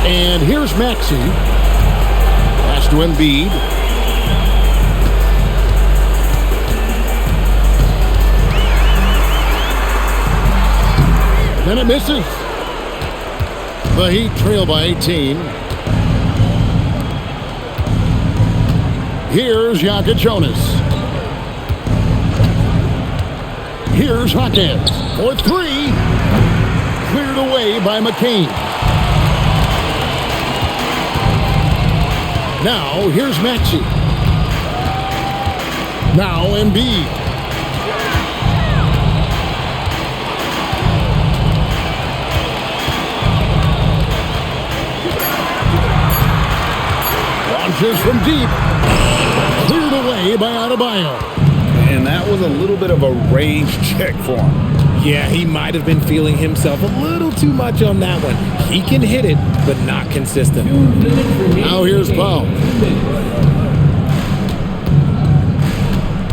And here's Maxey. Pass to Embiid. Then it misses. The Heat trail by 18. Here's Yaka Jonas. Here's Jaquez for three. Cleared away by McCain. Now here's Maxey. Now Embiid. Launches from deep. Cleared away by Adebayo. And that was a little bit of a range check for him. Yeah, he might have been feeling himself a little too much on that one. He can hit it, but not consistent. Now here's Paul.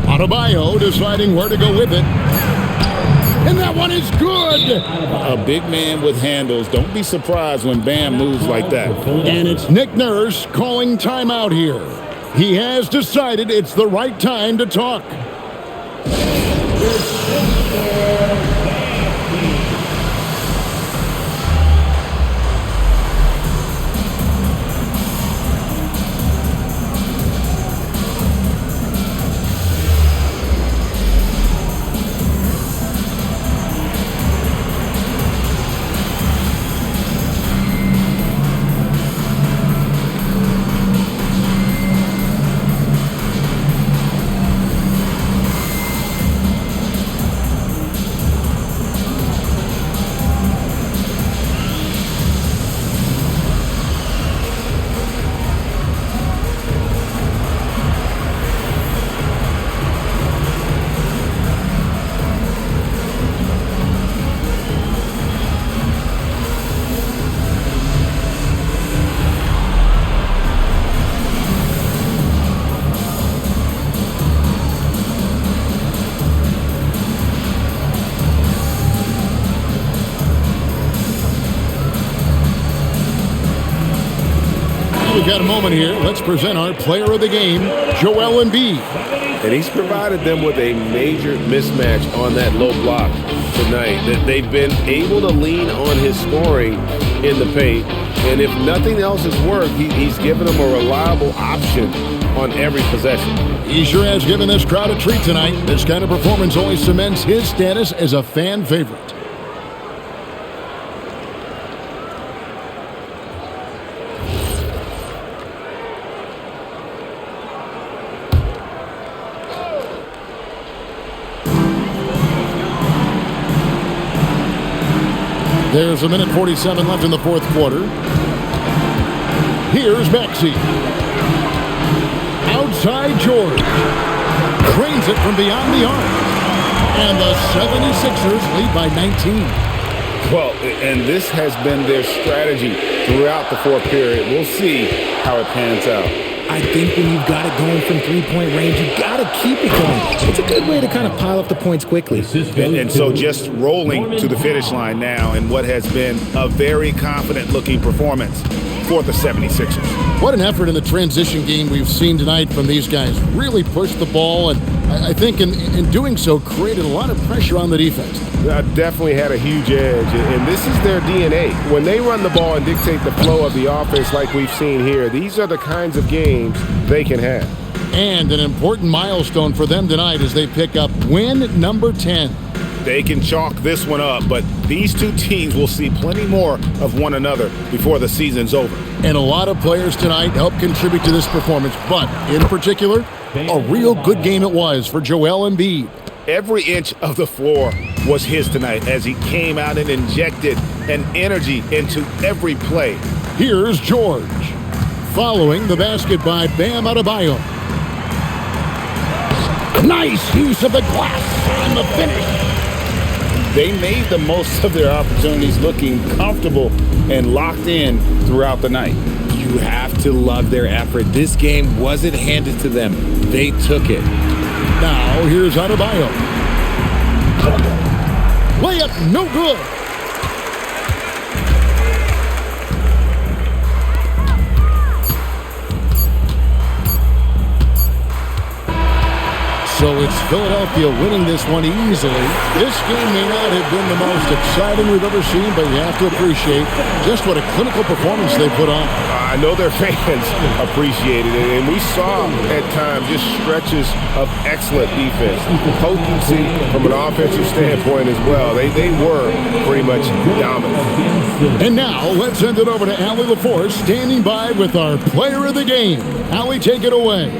Adebayo deciding where to go with it. And that one is good. A big man with handles. Don't be surprised when Bam moves like that. And it's Nick Nurse calling timeout here. He has decided it's the right time to talk. We've got a moment here. Let's present our player of the game, Joel Embiid. And he's provided them with a major mismatch on that low block tonight. That they've been able to lean on his scoring in the paint. And if nothing else has worked, he's given them a reliable option on every possession. He sure has given this crowd a treat tonight. This kind of performance always cements his status as a fan favorite. There's a minute 47 left in the fourth quarter. Here's Maxey. Outside George. Cranes it from beyond the arc. And the 76ers lead by 19. Well, and this has been their strategy throughout the fourth period. We'll see how it pans out. I think when you've got it going from three-point range, you've got to keep it going. It's a good way to kind of pile up the points quickly. And so just rolling to the finish line now in what has been a very confident-looking performance for the 76ers. What an effort in the transition game we've seen tonight from these guys. Really pushed the ball, and I think in doing so created a lot of pressure on the defense. Definitely had a huge edge, and this is their DNA. When they run the ball and dictate the flow of the offense like we've seen here, these are the kinds of games they can have. And an important milestone for them tonight as they pick up win number 10. They can chalk this one up, but these two teams will see plenty more of one another before the season's over. And a lot of players tonight helped contribute to this performance, but in particular, a real good game it was for Joel Embiid. Every inch of the floor was his tonight as he came out and injected an energy into every play. Here's George, following the basket by Bam Adebayo. Nice use of the glass on the finish. They made the most of their opportunities, looking comfortable and locked in throughout the night. You have to love their effort. This game wasn't handed to them. They took it. Now, here's Adebayo. Layup, no good. So it's Philadelphia winning this one easily. This game may not have been the most exciting we've ever seen, but you have to appreciate just what a clinical performance they put on. I know their fans appreciated it, and we saw at times just stretches of excellent defense, potency from an offensive standpoint as well. They were pretty much dominant. And now let's send it over to Allie LaForce, standing by with our player of the game. Allie, take it away.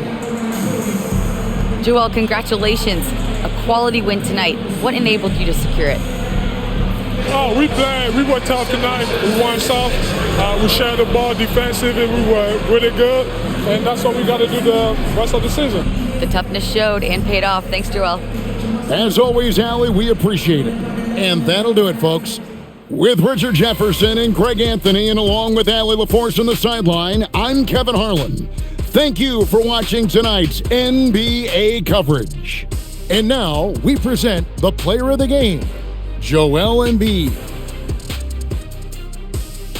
Joel, congratulations. A quality win tonight. What enabled you to secure it? Oh, we played. We were tough tonight. We won soft. We shared the ball defensive, and we were really good. And that's what we got to do the rest of the season. The toughness showed and paid off. Thanks, Joel. As always, Allie, we appreciate it. And that'll do it, folks. With Richard Jefferson and Greg Anthony, and along with Allie LaForce on the sideline, I'm Kevin Harlan. Thank you for watching tonight's NBA coverage. And now we present the player of the game, Joel Embiid.